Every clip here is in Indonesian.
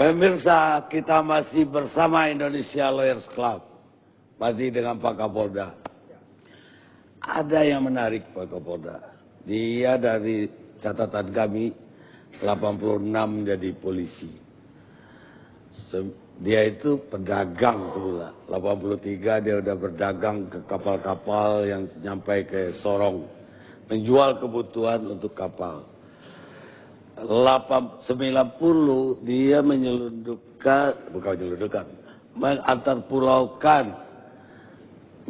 Pemirsa, kita masih bersama Indonesia Lawyers Club. Masih dengan Pak Kapolda. Ada yang menarik Pak Kapolda. Dia dari catatan kami 86 jadi polisi. Dia itu pedagang semula. 83 dia udah berdagang ke kapal-kapal yang nyampai ke Sorong. Menjual kebutuhan untuk kapal. 90 dia mengantarpulaukan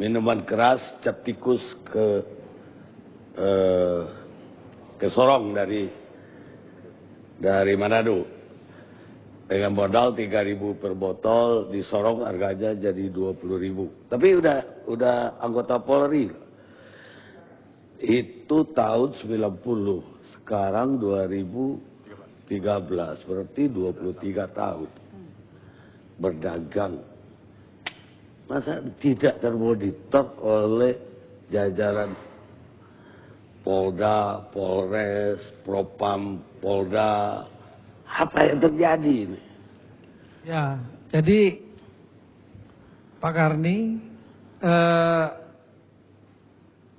minuman keras cap tikus ke Sorong dari Manado dengan modal 3.000 per botol. Di Sorong harganya jadi 20.000. Tapi udah anggota Polri. Itu tahun 90. Sekarang 2013, berarti 23 tahun berdagang. Masa tidak termonitor oleh jajaran Polda, Polres, Propam, Polda? Apa yang terjadi ini? Ya, jadi Pak Karni,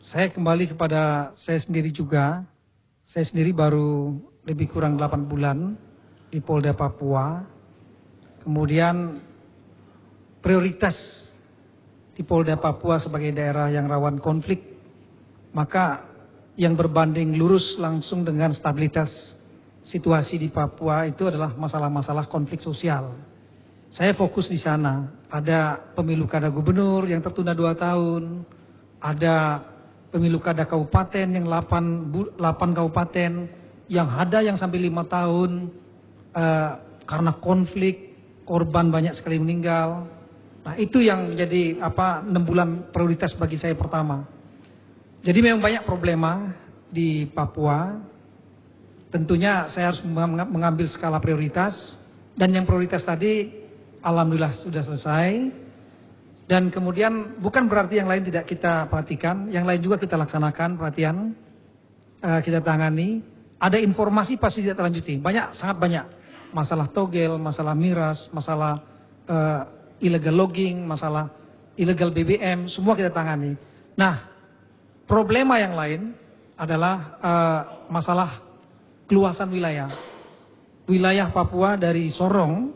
saya kembali kepada saya sendiri juga. Saya sendiri baru lebih kurang 8 bulan di Polda Papua. Kemudian prioritas di Polda Papua sebagai daerah yang rawan konflik, maka yang berbanding lurus langsung dengan stabilitas situasi di Papua itu adalah masalah-masalah konflik sosial. Saya fokus di sana. Ada pemilu kada gubernur yang tertunda 2 tahun, ada pemilu kada kabupaten yang 8 kabupaten, yang ada yang sampai 5 tahun karena konflik, korban banyak sekali meninggal. Nah itu yang menjadi 6 bulan prioritas bagi saya pertama. Jadi memang banyak problema di Papua. Tentunya saya harus mengambil skala prioritas, dan yang prioritas tadi alhamdulillah sudah selesai. Dan kemudian bukan berarti yang lain tidak kita perhatikan, yang lain juga kita laksanakan perhatian, kita tangani. Ada informasi pasti tidak terlanjuti, sangat banyak. Masalah togel, masalah miras, masalah illegal logging, masalah illegal BBM, semua kita tangani. Nah, problema yang lain adalah masalah keluasan wilayah. Wilayah Papua dari Sorong,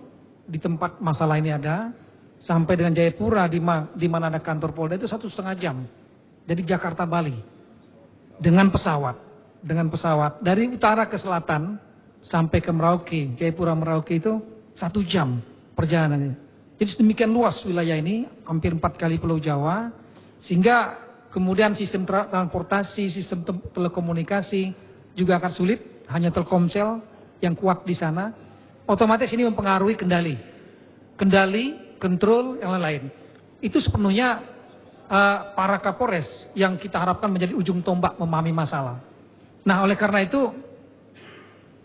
di tempat masalah ini ada, sampai dengan Jayapura di mana ada kantor Polda itu 1,5 jam. Jadi Jakarta Bali dengan pesawat dari utara ke selatan sampai ke Merauke, Jayapura Merauke itu 1 jam perjalanannya. Jadi sedemikian luas wilayah ini, hampir 4 kali Pulau Jawa, sehingga kemudian sistem transportasi, sistem telekomunikasi juga akan sulit. Hanya Telkomsel yang kuat di sana. Otomatis ini mempengaruhi kendali, kontrol yang lain. Itu sepenuhnya para Kapolres yang kita harapkan menjadi ujung tombak memahami masalah. Nah, oleh karena itu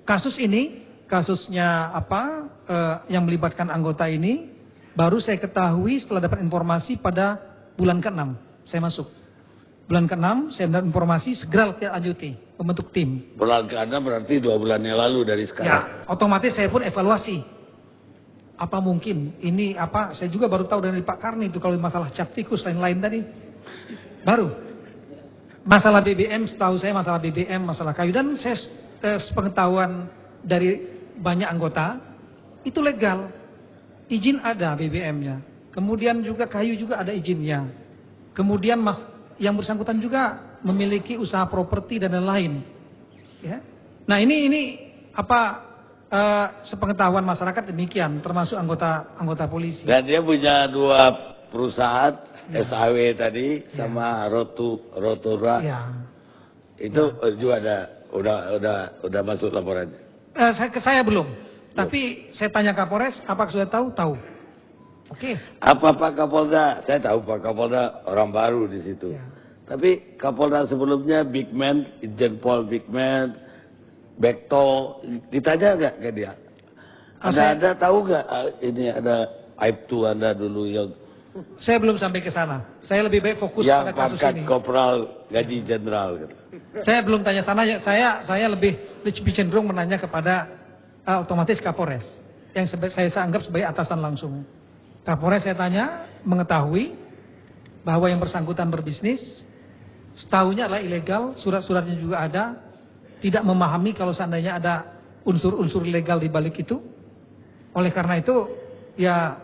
kasusnya yang melibatkan anggota ini baru saya ketahui setelah dapat informasi pada bulan ke-6 saya masuk. Bulan ke-6 saya mendapat informasi, segera kita lanjuti, membentuk tim. Bulan ke-6 berarti 2 bulan yang lalu dari sekarang. Ya, otomatis saya pun evaluasi. Apa mungkin ini saya juga baru tahu dari Pak Karni itu kalau masalah cap tikus lain-lain tadi baru masalah BBM, setahu saya masalah BBM, masalah kayu, dan saya sepengetahuan dari banyak anggota itu legal, izin ada BBM-nya, kemudian juga kayu juga ada izinnya, kemudian yang bersangkutan juga memiliki usaha properti dan lain-lain ya. Nah ini sepengetahuan masyarakat demikian, termasuk anggota polisi. Dan dia punya 2 perusahaan, ya. SAW tadi sama Rotura. Ya. Itu juga udah masuk laporannya. Saya belum. Tapi saya tanya Kapolres, apakah sudah tahu? Tahu. Oke. Apa Pak Kapolda? Saya tahu Pak Kapolda orang baru di situ. Ya. Tapi Kapolda sebelumnya Big Man, Irjen Pol Big Man, Bekto, ditanya nggak ke dia? Ada tahu nggak ini ada Aibtu Anda dulu yang? Saya belum sampai ke sana. Saya lebih baik fokus pada kasus ini. Yang pangkat kopral gaji jenderal. Gitu. Saya belum tanya sana. Saya lebih cenderung menanya kepada otomatis Kapolres. yang saya anggap sebagai atasan langsung. Kapolres saya tanya, mengetahui bahwa yang bersangkutan berbisnis, setahunya adalah ilegal, surat-suratnya juga ada, tidak memahami kalau seandainya ada unsur-unsur ilegal di balik itu. Oleh karena itu, ya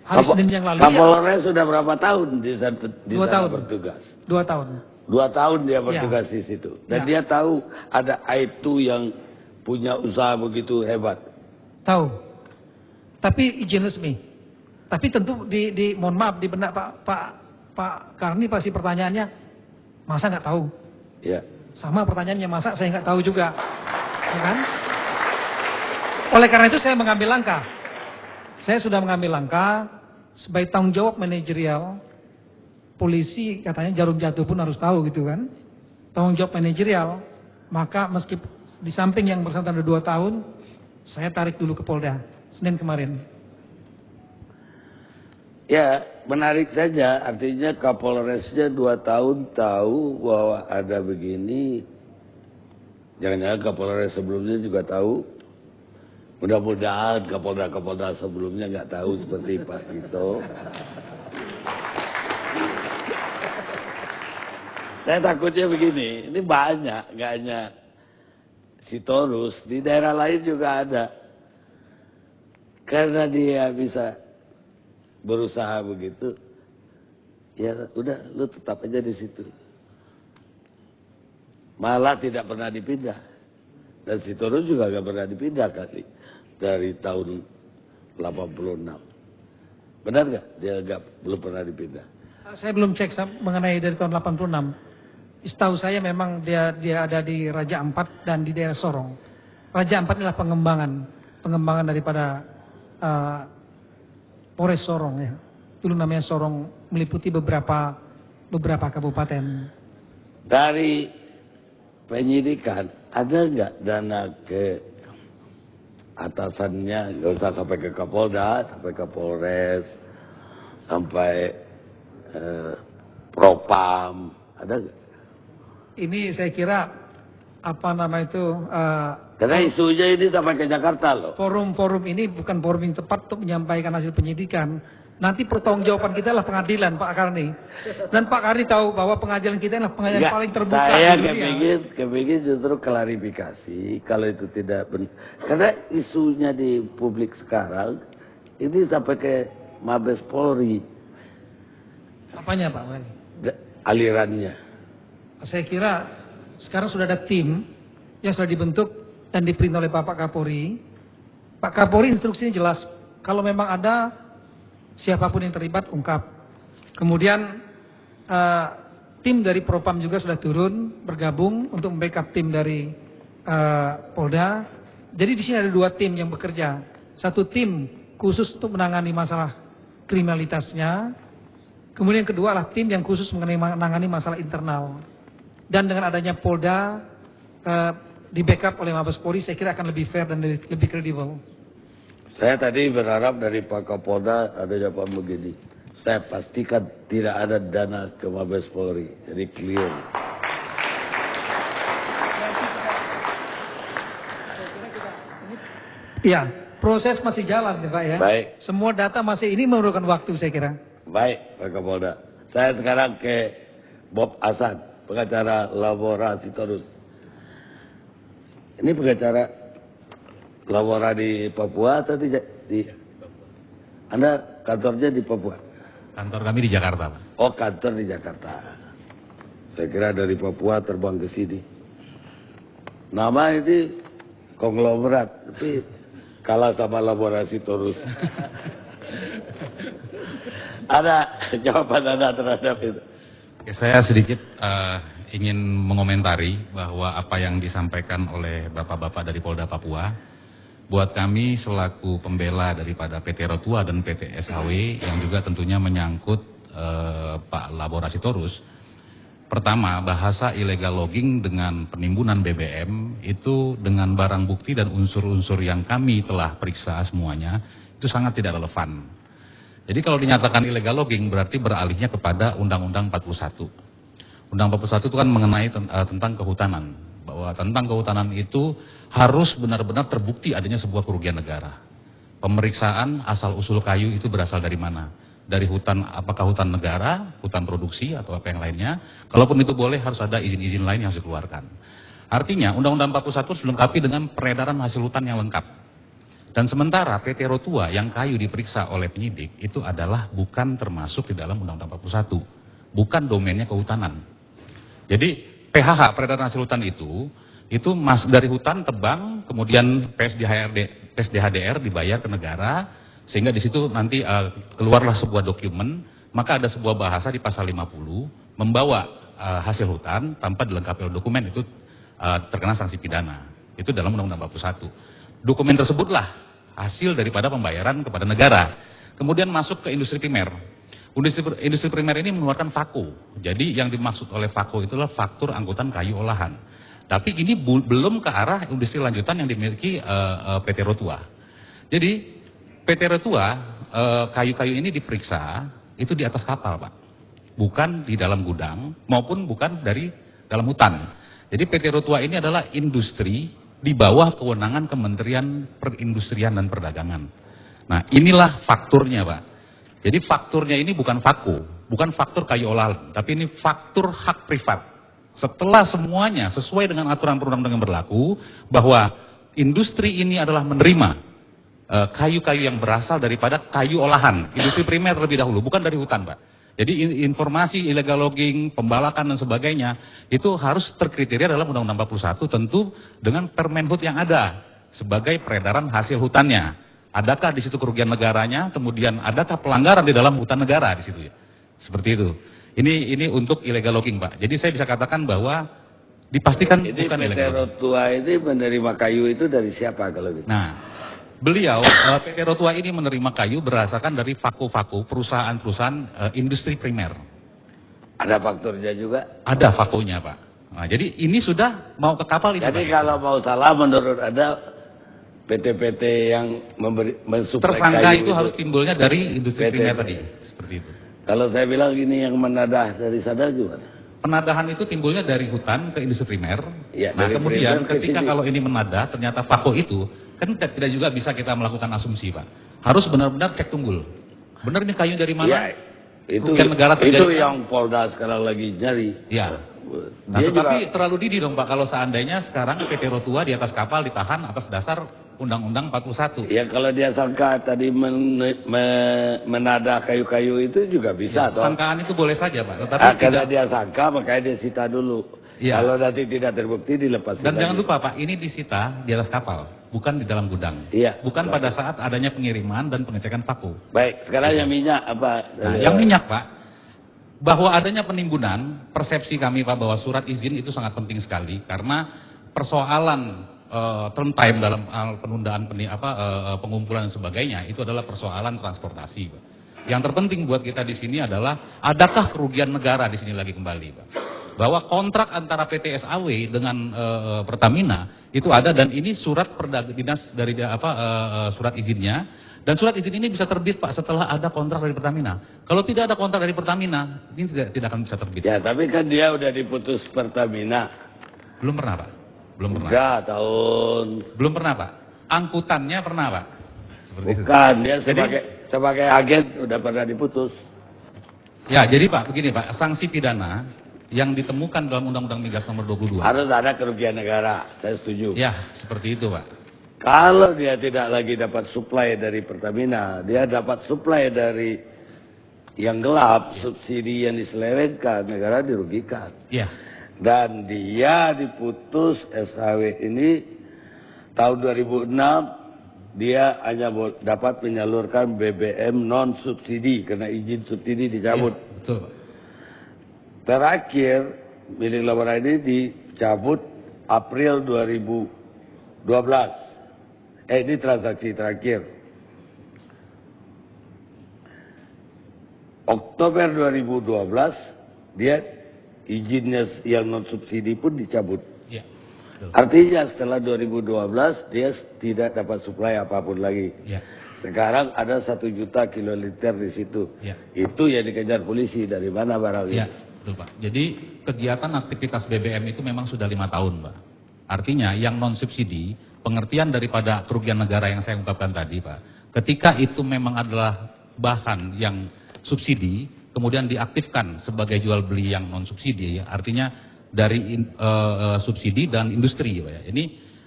hari Senin yang lalu Kapolres sudah berapa tahun di sana 2 tahun bertugas? 2 tahun. 2 tahun dia bertugas di situ. Dan dia tahu ada Aibtu yang punya usaha begitu hebat. Tahu. Tapi izin resmi. Tapi tentu mohon maaf di benak Pak Karni pasti pertanyaannya, masa nggak tahu? Ya. Sama pertanyaannya, masa saya nggak tahu juga, ya kan? Oleh karena itu saya mengambil langkah. Saya sudah mengambil langkah sebagai tanggung jawab manajerial. Polisi katanya jarum jatuh pun harus tahu gitu kan. Tanggung jawab manajerial. Maka meski di samping yang bersangkutan ada 2 tahun, saya tarik dulu ke Polda Senin kemarin. Ya, menarik saja. Artinya Kapolresnya 2 tahun tahu bahwa ada begini. Jangan-jangan Kapolres sebelumnya juga tahu. Mudah-mudahan Kapolda sebelumnya nggak tahu seperti Pak Tito. Saya takutnya begini, ini banyak, nggak hanya Sitorus, di daerah lain juga ada. Karena dia bisa berusaha begitu, ya udah lu tetap aja di situ. Malah tidak pernah dipindah. Dan Sitorus juga nggak pernah dipindah kali dari tahun 86. Benar nggak? Dia belum pernah dipindah. Saya belum cek mengenai dari tahun 86. Setahu saya memang dia ada di Raja Ampat dan di daerah Sorong. Raja Ampat adalah pengembangan daripada Polres Sorong ya. Dulu namanya Sorong, meliputi beberapa kabupaten. Dari penyidikan ada nggak dana ke atasannya, nggak usah sampai ke Kapolda, sampai ke Polres, sampai Propam, ada nggak? Ini saya kira Karena isunya ini sampai ke Jakarta loh. Forum-forum ini bukan forum yang tepat untuk menyampaikan hasil penyidikan. Nanti pertanggungjawaban kita adalah pengadilan, Pak Karni. Dan Pak Karni tahu bahwa pengadilan kita adalah pengadilan paling terbuka saya di dunia. kepingin justru klarifikasi kalau itu tidak benar. Karena isunya di publik sekarang ini sampai ke Mabes Polri. Apanya Pak Karni? Alirannya. Saya kira sekarang sudah ada tim yang sudah dibentuk dan diperintah oleh Bapak Kapolri. Pak Kapolri instruksinya jelas, kalau memang ada siapapun yang terlibat ungkap. Kemudian tim dari Propam juga sudah turun bergabung untuk membackup tim dari Polda. Jadi di sini ada 2 tim yang bekerja. Satu tim khusus untuk menangani masalah kriminalitasnya. Kemudian yang kedua adalah tim yang khusus menangani masalah internal. Dan dengan adanya Polda di backup oleh Mabes Polri, saya kira akan lebih fair dan lebih kredibel. Saya tadi berharap dari Pak Kapolda ada jawaban begini. Saya pastikan tidak ada dana ke Mabes Polri. Jadi clear. Iya, proses masih jalan ya Pak ya. Baik. Semua data masih ini memerlukan waktu saya kira. Baik Pak Kapolda. Saya sekarang ke Bob Hasan, pengacara Labora Sitorus. Ini pengacara Labora di Papua atau di Anda kantornya di Papua? Kantor kami di Jakarta, Pak. Oh, kantor di Jakarta. Saya kira dari Papua terbang ke sini. Nama ini konglomerat, tapi kalah sama Laborasi Torus. Ada jawaban Anda terhadap itu? Ya, saya sedikit ingin mengomentari bahwa apa yang disampaikan oleh bapak-bapak dari Polda Papua, buat kami selaku pembela daripada PT Rotua dan PT SHW yang juga tentunya menyangkut Pak Laborasi Torus. Pertama, bahasa illegal logging dengan penimbunan BBM itu dengan barang bukti dan unsur-unsur yang kami telah periksa semuanya itu sangat tidak relevan. Jadi kalau dinyatakan illegal logging berarti beralihnya kepada Undang-Undang 41. Undang 41 itu kan mengenai tentang kehutanan, bahwa tentang kehutanan itu harus benar-benar terbukti adanya sebuah kerugian negara. Pemeriksaan asal-usul kayu itu berasal dari mana? Dari hutan, apakah hutan negara, hutan produksi, atau apa yang lainnya. Kalaupun itu boleh, harus ada izin-izin lain yang harus dikeluarkan. Artinya, Undang-Undang 41 harus dilengkapi dengan peredaran hasil hutan yang lengkap. Dan sementara PT Rotua yang kayu diperiksa oleh penyidik, itu adalah bukan termasuk di dalam Undang-Undang 41. Bukan domainnya kehutanan. Jadi, PHH, peredaran hasil hutan itu dari hutan tebang, kemudian PSDHDR dibayar ke negara, sehingga di situ nanti keluarlah sebuah dokumen, maka ada sebuah bahasa di pasal 50, membawa hasil hutan tanpa dilengkapi oleh dokumen itu terkena sanksi pidana. Itu dalam Undang-Undang 41. Dokumen tersebutlah hasil daripada pembayaran kepada negara. Kemudian masuk ke industri primer. Industri primer ini mengeluarkan FAKO. Jadi yang dimaksud oleh FAKO itulah faktur angkutan kayu olahan. Tapi ini belum ke arah industri lanjutan yang dimiliki PT Rotua. Jadi PT Rotua, kayu-kayu ini diperiksa itu di atas kapal, Pak. Bukan di dalam gudang maupun bukan dari dalam hutan. Jadi PT Rotua ini adalah industri di bawah kewenangan Kementerian Perindustrian dan Perdagangan. Nah, inilah fakturnya, Pak. Jadi fakturnya ini bukan FAKO, bukan faktur kayu olahan, tapi ini faktur hak privat. Setelah semuanya sesuai dengan aturan perundang-undangan yang berlaku, bahwa industri ini adalah menerima kayu-kayu yang berasal daripada kayu olahan, industri primer terlebih dahulu, bukan dari hutan, Pak. Jadi informasi illegal logging, pembalakan dan sebagainya, itu harus terkriteria dalam Undang-Undang 41 tentu dengan Permenhub yang ada sebagai peredaran hasil hutannya. Adakah di situ kerugian negaranya, kemudian adakah pelanggaran di dalam hutan negara di situ ya? Seperti itu. Ini untuk illegal logging, Pak. Jadi saya bisa katakan bahwa dipastikan ini bukan PT illegal logging. Rotua ini menerima kayu itu dari siapa kalau gitu? Nah, beliau PT Rotua ini menerima kayu berdasarkan dari FAKO-FAKO, perusahaan-perusahaan industri primer. Ada fakturnya juga? Ada FAKO-nya, Pak. Nah, jadi ini sudah mau ke kapal ini. Jadi Pak. kalau mau salah menurut Anda PT-PT yang mensuplai tersangka kayu itu harus timbulnya dari industri PT. primer tadi, seperti itu. Kalau saya bilang ini yang menadah dari sana juga. Penadahan itu timbulnya dari hutan ke industri primer. Ya, Nah, dari kemudian primer ke ketika sini. kalau ini menadah, ternyata FAKO itu, kan tidak juga bisa kita melakukan asumsi, Pak. Harus benar-benar cek tunggul. Benar ini kayu dari mana? Ya, itu Kerugian negara itu terjadi. yang Polda sekarang lagi nyari. Ya. Nah, Dia tetapi juga, terlalu dini dong, Pak, kalau seandainya sekarang PT Rotua di atas kapal ditahan atas dasar Undang-Undang 41. ya kalau dia sangka tadi menadah kayu-kayu itu juga bisa. Ya, toh. sangkaan itu boleh saja, Pak. Tetapi Karena tidak. dia sangka makanya dia sita dulu. Ya. Kalau nanti tidak terbukti dilepas. Dan jangan lupa, Pak, ini disita di atas kapal, bukan di dalam gudang. Iya. Bukan pada saat adanya pengiriman dan pengecekan FAKO. Baik, sekarang yang minyak apa? Nah, yang minyak, Pak, bahwa adanya penimbunan, persepsi kami, Pak, bahwa surat izin itu sangat penting sekali karena persoalan turn time dalam penundaan pengumpulan dan sebagainya itu adalah persoalan transportasi, Pak. Yang terpenting buat kita di sini adalah adakah kerugian negara di sini lagi kembali, Pak. Bahwa kontrak antara PT SAW dengan Pertamina itu ada dan ini surat dinas dari surat izinnya. Dan surat izin ini bisa terbit, Pak, setelah ada kontrak dari Pertamina. Kalau tidak ada kontrak dari Pertamina, ini tidak akan bisa terbit. Ya, tapi kan dia udah diputus Pertamina. Belum pernah, Pak. Belum pernah. Enggak, tahun. Belum pernah, Pak. Angkutannya pernah, Pak. Seperti itu. Bukan, dia Jadi- sebagai agen udah pernah diputus. Ya, jadi Pak, begini Pak, sanksi pidana yang ditemukan dalam Undang-Undang Migas nomor 22. Harus ada kerugian negara, saya setuju. Ya, seperti itu, Pak. Kalau dia tidak lagi dapat suplai dari Pertamina, dia dapat suplai dari yang gelap, subsidi yang diselewengkan, negara dirugikan. Ya. Dan dia diputus SAW ini tahun 2006, dia hanya dapat menyalurkan BBM non subsidi karena izin subsidi dicabut. Ya, betul, Pak. Terakhir milik Labora ini dicabut April 2012. Ini transaksi terakhir. Oktober 2012 dia izinnya yang non subsidi pun dicabut. Ya, betul. Artinya setelah 2012 dia tidak dapat suplai apapun lagi. Ya. Sekarang ada 1 juta kiloliter di situ. Ya. Itu yang dikejar polisi, dari mana barang Ya, itu? betul, Pak. Jadi kegiatan aktivitas BBM itu memang sudah 5 tahun, Pak. Artinya yang non subsidi, pengertian daripada kerugian negara yang saya ungkapkan tadi, Pak. Ketika itu memang adalah bahan yang subsidi, kemudian diaktifkan sebagai jual beli yang non subsidi, ya, artinya dari subsidi dan industri, Pak, ya. Ini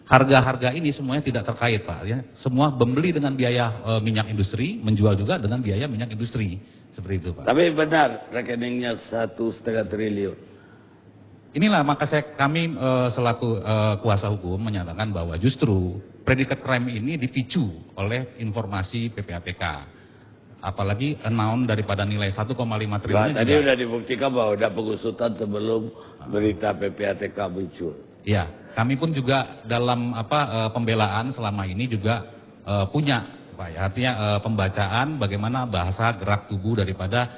harga-harga ini semuanya tidak terkait, Pak, ya. Semua membeli dengan biaya minyak industri, menjual juga dengan biaya minyak industri, seperti itu, Pak. Tapi benar rekeningnya 1,5 triliun. Inilah maka kami selaku kuasa hukum menyatakan bahwa justru predikat crime ini dipicu oleh informasi PPATK. Apalagi amount daripada nilai 1,5 triliun. Tadi sudah dibuktikan bahwa ada pengusutan sebelum berita PPATK muncul. Iya, kami pun juga dalam pembelaan selama ini juga punya, Pak, ya, artinya pembacaan bagaimana bahasa gerak tubuh daripada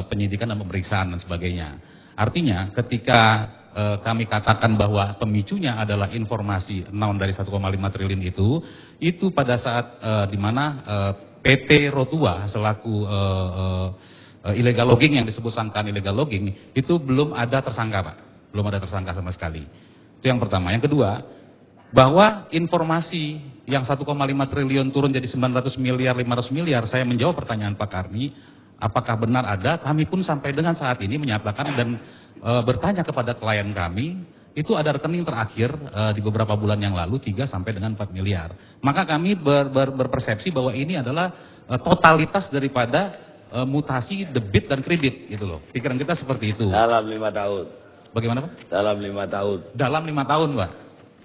penyidikan dan pemeriksaan dan sebagainya. Artinya ketika kami katakan bahwa pemicunya adalah informasi amount dari 1,5 triliun itu pada saat di mana PT Rotua selaku illegal logging yang disebut sangkaan illegal logging itu belum ada tersangka, Pak. Belum ada tersangka sama sekali. Itu yang pertama. Yang kedua, bahwa informasi yang 1,5 triliun turun jadi 900 miliar, 500 miliar, saya menjawab pertanyaan Pak Karni, apakah benar ada? Kami pun sampai dengan saat ini menyatakan dan bertanya kepada klien kami, itu ada rekening terakhir di beberapa bulan yang lalu 3 sampai dengan 4 miliar. Maka kami berpersepsi bahwa ini adalah totalitas daripada mutasi debit dan kredit, gitu loh. Pikiran kita seperti itu. Dalam 5 tahun. Bagaimana, Pak? Dalam 5 tahun. Dalam 5 tahun, Pak.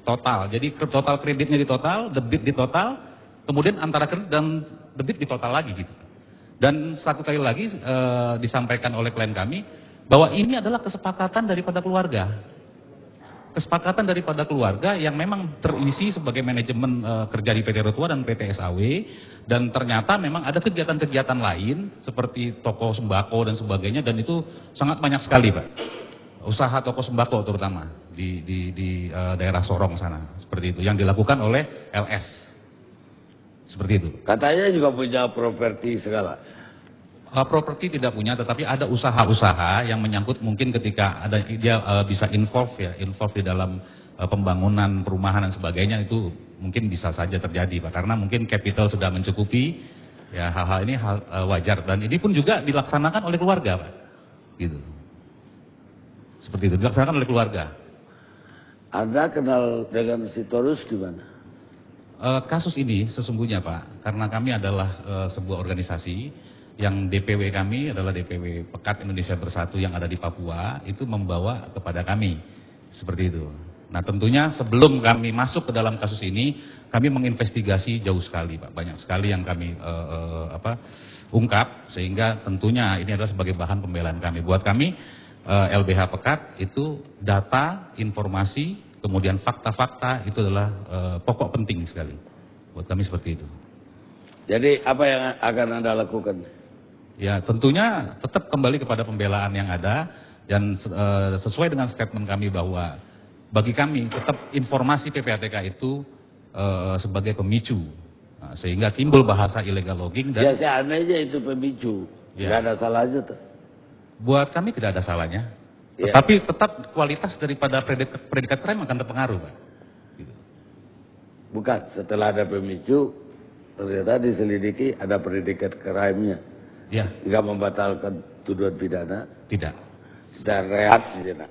Total. Jadi total kreditnya di total, debit di total, kemudian antara kredit dan debit di total lagi, gitu. Dan satu kali lagi disampaikan oleh klien kami bahwa ini adalah kesepakatan daripada keluarga. Kesepakatan daripada keluarga yang memang terisi sebagai manajemen kerja di PT Rotua dan PT SAW, dan ternyata memang ada kegiatan-kegiatan lain seperti toko sembako dan sebagainya, dan itu sangat banyak sekali, Pak. Usaha toko sembako terutama di daerah Sorong sana, seperti itu yang dilakukan oleh LS. Seperti itu. Katanya juga punya properti segala. Properti tidak punya, tetapi ada usaha-usaha yang menyangkut mungkin ketika ada dia bisa involve di dalam pembangunan perumahan dan sebagainya, itu mungkin bisa saja terjadi, Pak, karena mungkin capital sudah mencukupi, ya hal-hal ini wajar, dan ini pun juga dilaksanakan oleh keluarga, Pak, gitu. Seperti itu dilaksanakan oleh keluarga. Anda kenal dengan Sitorus di mana? Kasus ini sesungguhnya, Pak, karena kami adalah sebuah organisasi yang DPW kami adalah DPW Pekat Indonesia Bersatu yang ada di Papua, itu membawa kepada kami, seperti itu. Nah tentunya sebelum kami masuk ke dalam kasus ini, kami menginvestigasi jauh sekali, Pak, banyak sekali yang kami ungkap, sehingga tentunya ini adalah sebagai bahan pembelaan kami. Buat kami LBH Pekat itu data, informasi, kemudian fakta-fakta itu adalah pokok penting sekali. Buat kami seperti itu. Jadi apa yang akan Anda lakukan? Ya tentunya tetap kembali kepada pembelaan yang ada, dan sesuai dengan statement kami bahwa bagi kami tetap informasi PPATK itu sebagai pemicu, nah, sehingga timbul bahasa illegal logging. Dan ya seandainya itu pemicu, ya, nggak ada salahnya tuh. Buat kami tidak ada salahnya, Ya. tetapi tetap kualitas daripada predikat crime akan terpengaruh, Pak. Gitu. Bukan, setelah ada pemicu, ternyata diselidiki ada predikat crime-nya. Ya, Nggak membatalkan tuduhan pidana, tidak. dan reaksi tidak.